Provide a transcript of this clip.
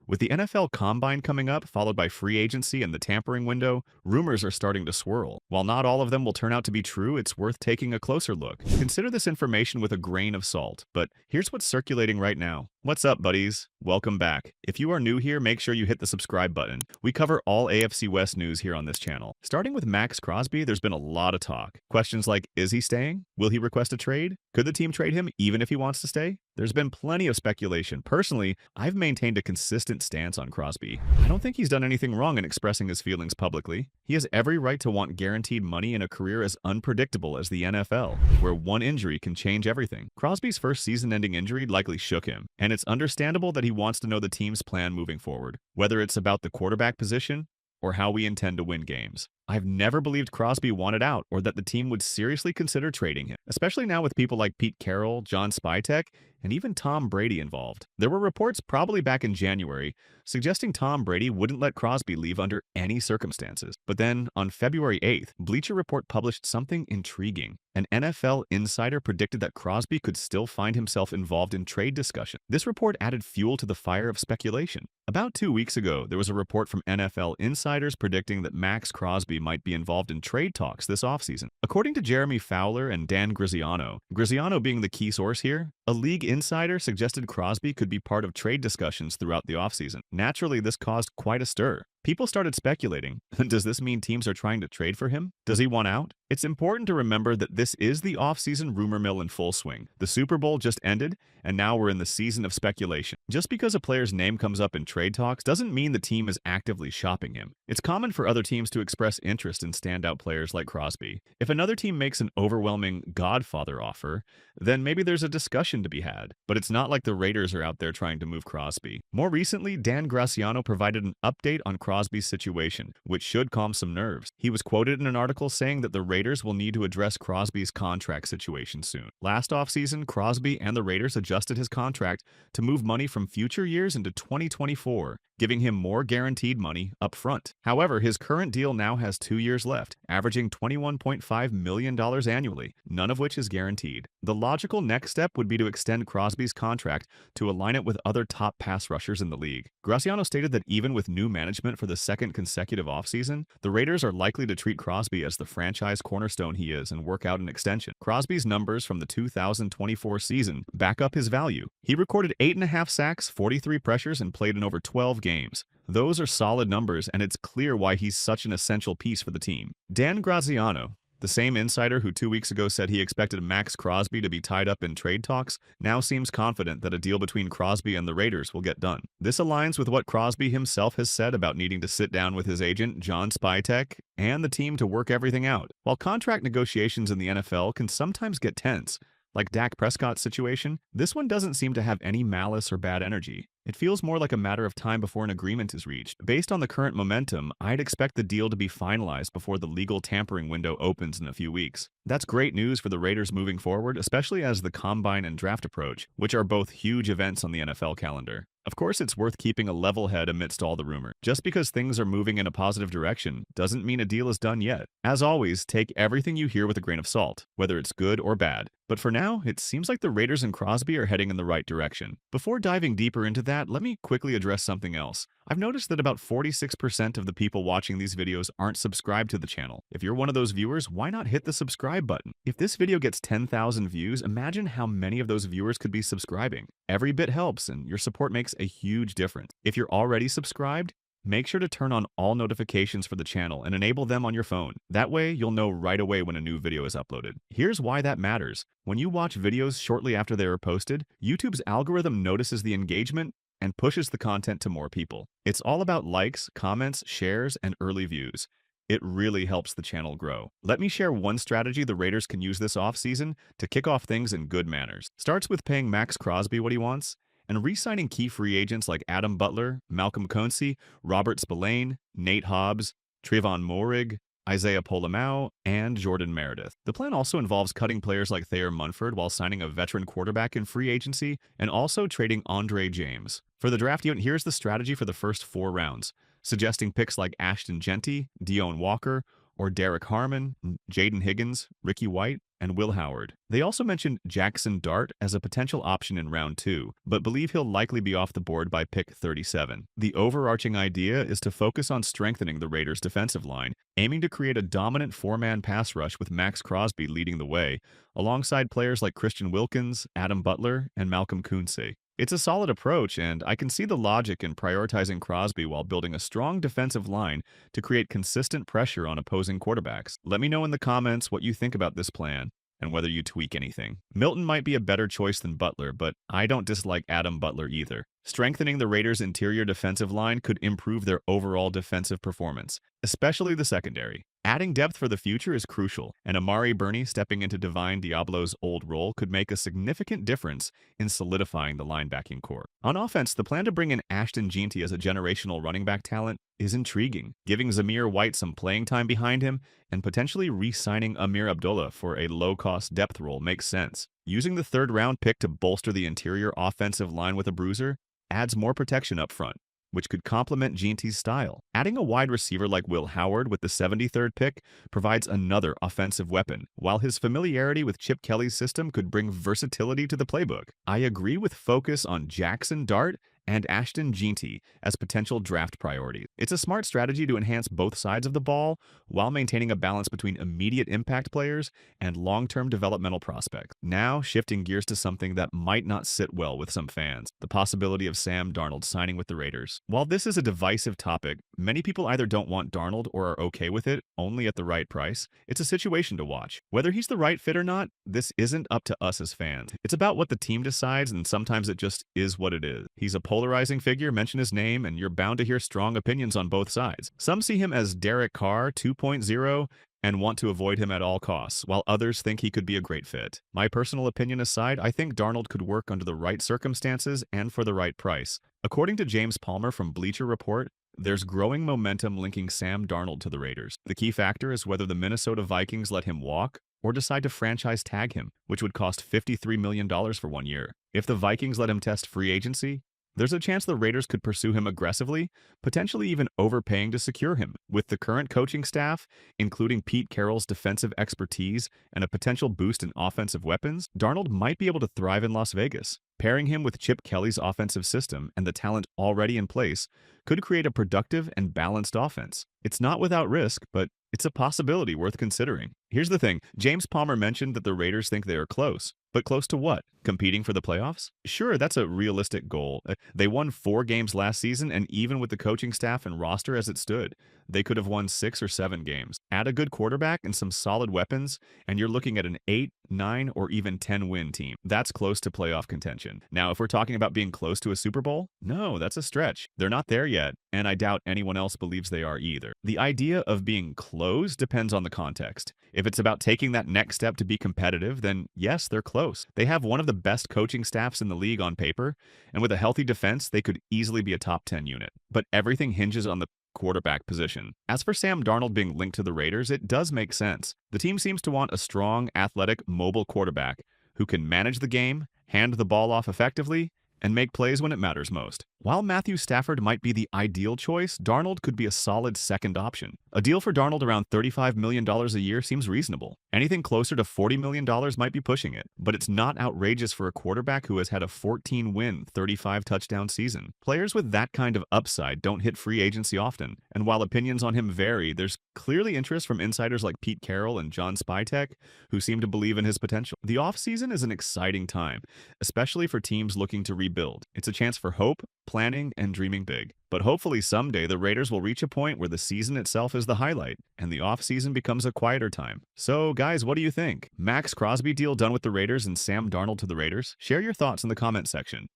With the NFL Combine coming up, followed by free agency and the tampering window, rumors are starting to swirl. While not all of them will turn out to be true, it's worth taking a closer look. Consider this information with a grain of salt, but here's what's circulating right now. What's up, buddies? Welcome back. If you are new here, make sure you hit the subscribe button. We cover all AFC West news here on this channel. Starting with Maxx Crosby, there's been a lot of talk. Questions like, is he staying? Will he request a trade? Could the team trade him even if he wants to stay? There's been plenty of speculation. Personally, I've maintained a consistent stance on Crosby. I don't think he's done anything wrong in expressing his feelings publicly. He has every right to want guaranteed money in a career as unpredictable as the NFL, where one injury can change everything. Crosby's first season-ending injury likely shook him, and it's understandable that he wants to know the team's plan moving forward, whether it's about the quarterback position or how we intend to win games. I've never believed Crosby wanted out or that the team would seriously consider trading him, especially now with people like Pete Carroll, John Spytek, and even Tom Brady involved. There were reports probably back in January suggesting Tom Brady wouldn't let Crosby leave under any circumstances. But then, on February 8th, Bleacher Report published something intriguing. An NFL insider predicted that Crosby could still find himself involved in trade discussion. This report added fuel to the fire of speculation. About 2 weeks ago, there was a report from NFL insiders predicting that Maxx Crosby might be involved in trade talks this offseason. According to Jeremy Fowler and Dan Graziano being the key source here, a league insider suggested Crosby could be part of trade discussions throughout the offseason. Naturally, this caused quite a stir. People started speculating. Does this mean teams are trying to trade for him? Does he want out? It's important to remember that this is the offseason rumor mill in full swing. The Super Bowl just ended, and now we're in the season of speculation. Just because a player's name comes up in trade talks doesn't mean the team is actively shopping him. It's common for other teams to express interest in standout players like Crosby. If another team makes an overwhelming Godfather offer, then maybe there's a discussion to be had. But it's not like the Raiders are out there trying to move Crosby. More recently, Dan Graziano provided an update on Crosby's situation, which should calm some nerves. He was quoted in an article saying that the Raiders will need to address Crosby's contract situation soon. Last offseason, Crosby and the Raiders adjusted his contract to move money from future years into 2024, giving him more guaranteed money up front. However, his current deal now has 2 years left, averaging $21.5 million annually, none of which is guaranteed. The logical next step would be to extend Crosby's contract to align it with other top pass rushers in the league. Graziano stated that even with new management for the second consecutive offseason, the Raiders are likely to treat Crosby as the franchise cornerstone he is and work out an extension. Crosby's numbers from the 2024 season back up his value. He recorded 8.5 sacks, 43 pressures, and played in over 12 games. Those are solid numbers, and it's clear why he's such an essential piece for the team. Dan Graziano, the same insider who 2 weeks ago said he expected Maxx Crosby to be tied up in trade talks, now seems confident that a deal between Crosby and the Raiders will get done. This aligns with what Crosby himself has said about needing to sit down with his agent, John Spytek, and the team to work everything out. While contract negotiations in the NFL can sometimes get tense, like Dak Prescott's situation, this one doesn't seem to have any malice or bad energy. It feels more like a matter of time before an agreement is reached. Based on the current momentum, I'd expect the deal to be finalized before the legal tampering window opens in a few weeks. That's great news for the Raiders moving forward, especially as the Combine and Draft approach, which are both huge events on the NFL calendar. Of course, it's worth keeping a level head amidst all the rumor. Just because things are moving in a positive direction doesn't mean a deal is done yet. As always, take everything you hear with a grain of salt, whether it's good or bad. But for now, it seems like the Raiders and Crosby are heading in the right direction. Before diving deeper into that, let me quickly address something else. I've noticed that about 46% of the people watching these videos aren't subscribed to the channel. If you're one of those viewers, why not hit the subscribe button? If this video gets 10,000 views, imagine how many of those viewers could be subscribing. Every bit helps, and your support makes a huge difference. If you're already subscribed, make sure to turn on all notifications for the channel and enable them on your phone. That way, you'll know right away when a new video is uploaded. Here's why that matters. When you watch videos shortly after they are posted, YouTube's algorithm notices the engagement and pushes the content to more people. It's all about likes, comments, shares, and early views. It really helps the channel grow. Let me share one strategy the Raiders can use this offseason to kick off things in good manners. Starts with paying Maxx Crosby what he wants, and re-signing key free agents like Adam Butler, Malcolm Koncey, Robert Spillane, Nate Hobbs, Trevon Moehrig, Isaiah Polamau, and Jordan Meredith. The plan also involves cutting players like Thayer Munford while signing a veteran quarterback in free agency, and also trading Andre James. For the draft unit, here's the strategy for the first 4 rounds, suggesting picks like Ashton Genty, Deone Walker, or Derek Harmon, Jaden Higgins, Ricky White. and Will Howard. They also mentioned Jackson Dart as a potential option in round 2, but believe he'll likely be off the board by pick 37. The overarching idea is to focus on strengthening the Raiders' defensive line, aiming to create a dominant four-man pass rush with Maxx Crosby leading the way, alongside players like Christian Wilkins, Adam Butler, and Malcolm Kunsey. It's a solid approach, and I can see the logic in prioritizing Crosby while building a strong defensive line to create consistent pressure on opposing quarterbacks. Let me know in the comments what you think about this plan and whether you tweak anything. Milton might be a better choice than Butler, but I don't dislike Adam Butler either. Strengthening the Raiders' interior defensive line could improve their overall defensive performance, especially the secondary. Adding depth for the future is crucial, and Amari Burney stepping into Divine Diablo's old role could make a significant difference in solidifying the linebacking core. On offense, the plan to bring in Ashton Jeanty as a generational running back talent is intriguing, giving Zamir White some playing time behind him and potentially re-signing Amir Abdullah for a low-cost depth role makes sense. Using the third-round pick to bolster the interior offensive line with a bruiser adds more protection up front, which could complement Jeanty's style. Adding a wide receiver like Will Howard with the 73rd pick provides another offensive weapon, while his familiarity with Chip Kelly's system could bring versatility to the playbook. I agree with focus on Jackson Dart and Ashton Jeanty as potential draft priorities. It's a smart strategy to enhance both sides of the ball while maintaining a balance between immediate impact players and long-term developmental prospects. Now, shifting gears to something that might not sit well with some fans, the possibility of Sam Darnold signing with the Raiders. While this is a divisive topic, many people either don't want Darnold or are okay with it, only at the right price. It's a situation to watch. Whether he's the right fit or not, this isn't up to us as fans. It's about what the team decides, and sometimes it just is what it is. He's a polarizing figure, mention his name, and you're bound to hear strong opinions on both sides. Some see him as Derek Carr 2.0 and want to avoid him at all costs, while others think he could be a great fit. My personal opinion aside, I think Darnold could work under the right circumstances and for the right price. According to James Palmer from Bleacher Report, there's growing momentum linking Sam Darnold to the Raiders. The key factor is whether the Minnesota Vikings let him walk or decide to franchise tag him, which would cost $53 million for 1 year. If the Vikings let him test free agency, there's a chance the Raiders could pursue him aggressively, potentially even overpaying to secure him. With the current coaching staff, including Pete Carroll's defensive expertise and a potential boost in offensive weapons, Darnold might be able to thrive in Las Vegas. Pairing him with Chip Kelly's offensive system and the talent already in place could create a productive and balanced offense. It's not without risk, but it's a possibility worth considering. Here's the thing, James Palmer mentioned that the Raiders think they are close. But close to what? Competing for the playoffs? Sure, that's a realistic goal. They won 4 games last season, and even with the coaching staff and roster as it stood, they could have won 6 or 7 games. Add a good quarterback and some solid weapons, and you're looking at an 8, 9, or even 10-win team. That's close to playoff contention. Now, if we're talking about being close to a Super Bowl, no, that's a stretch. They're not there yet, and I doubt anyone else believes they are either. The idea of being close depends on the context. If it's about taking that next step to be competitive, then yes, they're close. They have one of the best coaching staffs in the league on paper, and with a healthy defense, they could easily be a top 10 unit. But everything hinges on the quarterback position. As for Sam Darnold being linked to the Raiders, it does make sense. The team seems to want a strong, athletic, mobile quarterback who can manage the game, hand the ball off effectively, and make plays when it matters most. While Matthew Stafford might be the ideal choice, Darnold could be a solid second option. A deal for Darnold around $35 million a year seems reasonable. Anything closer to $40 million might be pushing it, but it's not outrageous for a quarterback who has had a 14-win, 35-touchdown season. Players with that kind of upside don't hit free agency often, and while opinions on him vary, there's clearly interest from insiders like Pete Carroll and John Spytek, who seem to believe in his potential. The offseason is an exciting time, especially for teams looking to rebuild. It's a chance for hope, planning, and dreaming big. But hopefully someday the Raiders will reach a point where the season itself is the highlight, and the offseason becomes a quieter time. So guys, what do you think? Maxx Crosby deal done with the Raiders and Sam Darnold to the Raiders? Share your thoughts in the comment section.